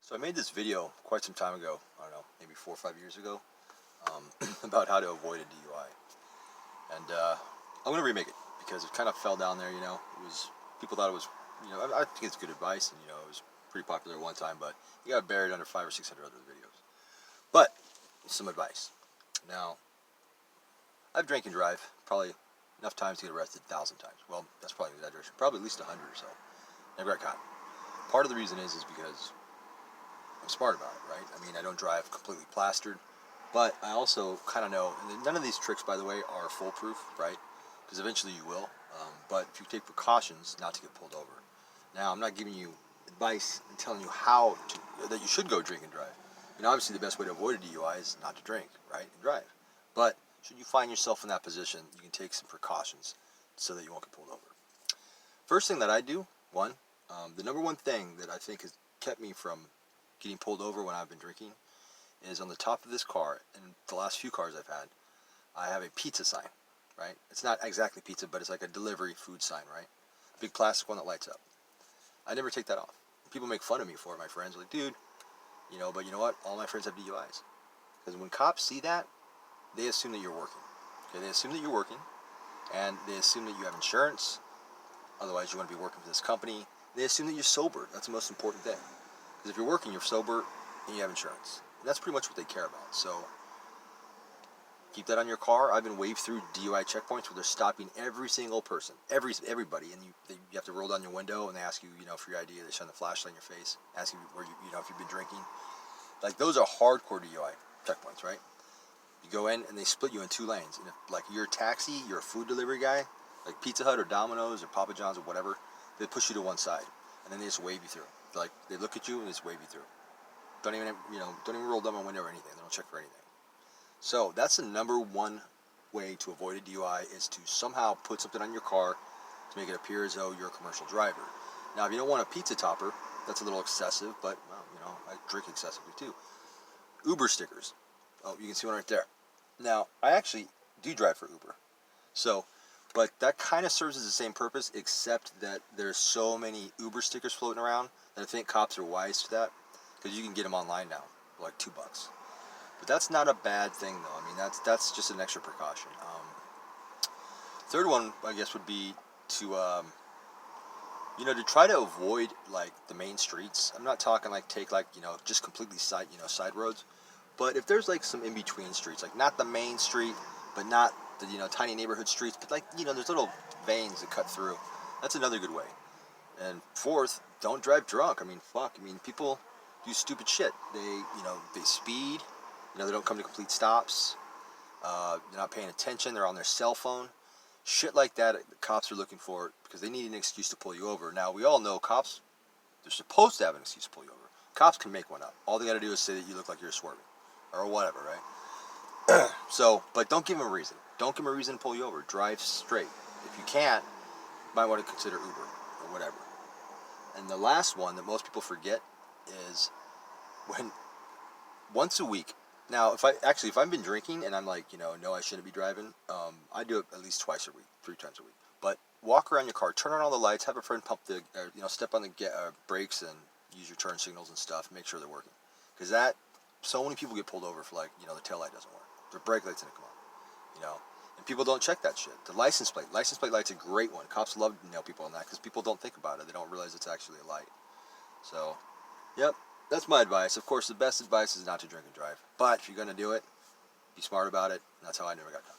So I made this video quite some time ago, I don't know, maybe 4 or 5 years ago, about how to avoid a DUI. And I'm going to remake it because it kind of fell down there, people thought it was, I think it's good advice, and, it was pretty popular at one time, but you got buried under 500 or 600 other videos. But, some advice. Now, I've drank and drive probably enough times to get arrested 1,000 times. Well, that's probably an exaggeration. Probably at least 100 or so. Never got caught. Part of the reason is because I'm smart about it, right? I mean, I don't drive completely plastered, but I also kind of know, and none of these tricks, by the way, are foolproof, right? Because eventually you will, but if you take precautions not to get pulled over. Now, I'm not giving you advice and telling you that you should go drink and drive. Obviously the best way to avoid a DUI is not to drink, right, and drive. But should you find yourself in that position, you can take some precautions so that you won't get pulled over. First thing that I do, the number one thing that I think has kept me from getting pulled over when I've been drinking is on the top of this car, and the last few cars I've had, I have a pizza sign, right? It's not exactly pizza, but it's like a delivery food sign, right? Big plastic one that lights up. I never take that off. People make fun of me for it. My friends are like, dude, but you know what? All my friends have DUIs. Because when cops see that, they assume that you're working. Okay, they assume that you're working, and they assume that you have insurance. Otherwise, you want to be working for this company. They assume that you're sober. That's the most important thing. Because if you're working, you're sober, and you have insurance. And that's pretty much what they care about. So keep that on your car. I've been waved through DUI checkpoints where they're stopping every single person, everybody, and you have to roll down your window, and they ask you, for your ID. They shine the flashlight in your face, ask you where if you've been drinking. Like, those are hardcore DUI checkpoints, right? You go in, and they split you in two lanes. And if, you're a taxi, you're a food delivery guy, like Pizza Hut or Domino's or Papa John's or whatever, they push you to one side, and then they just wave you through. They look at you and just wave you through. Don't even roll down my window or anything. They don't check for anything. So that's the number one way to avoid a DUI, is to somehow put something on your car to make it appear as though you're a commercial driver. Now, if you don't want a pizza topper, that's a little excessive, but, I drink excessively too. Uber stickers. Oh, you can see one right there. Now, I actually do drive for Uber. But that kind of serves as the same purpose, except that there's so many Uber stickers floating around that I think cops are wise to that, because you can get them online now for like $2. But that's not a bad thing, though. I mean, that's just an extra precaution. Third one, I guess, would be to to try to avoid the main streets. I'm not talking take just completely side roads, but if there's some in between streets, not the main street, but not the tiny neighborhood streets, but there's little veins that cut through. That's another good way. And fourth, don't drive drunk. I mean, people do stupid shit. They speed. They don't come to complete stops. They're not paying attention. They're on their cell phone. Shit like that, the cops are looking for, because they need an excuse to pull you over. Now, we all know cops, they're supposed to have an excuse to pull you over. Cops can make one up. All they got to do is say that you look like you're swerving, or whatever, right? But don't give them a reason. Don't give them a reason to pull you over. Drive straight. If you can't, you might want to consider Uber or whatever. And the last one that most people forget is once a week. Now, if I've been drinking and I'm no, I shouldn't be driving, I do it at least twice a week, 3 times a week. But walk around your car, turn on all the lights, have a friend pump step on the brakes and use your turn signals and stuff, make sure they're working. Because so many people get pulled over for the taillight doesn't work. Their brake lights didn't come on, and people don't check that shit. The license plate light's a great one. Cops love to nail people on that because people don't think about it. They don't realize it's actually a light. So, yep. That's my advice. Of course, the best advice is not to drink and drive. But if you're going to do it, be smart about it. And that's how I never got caught.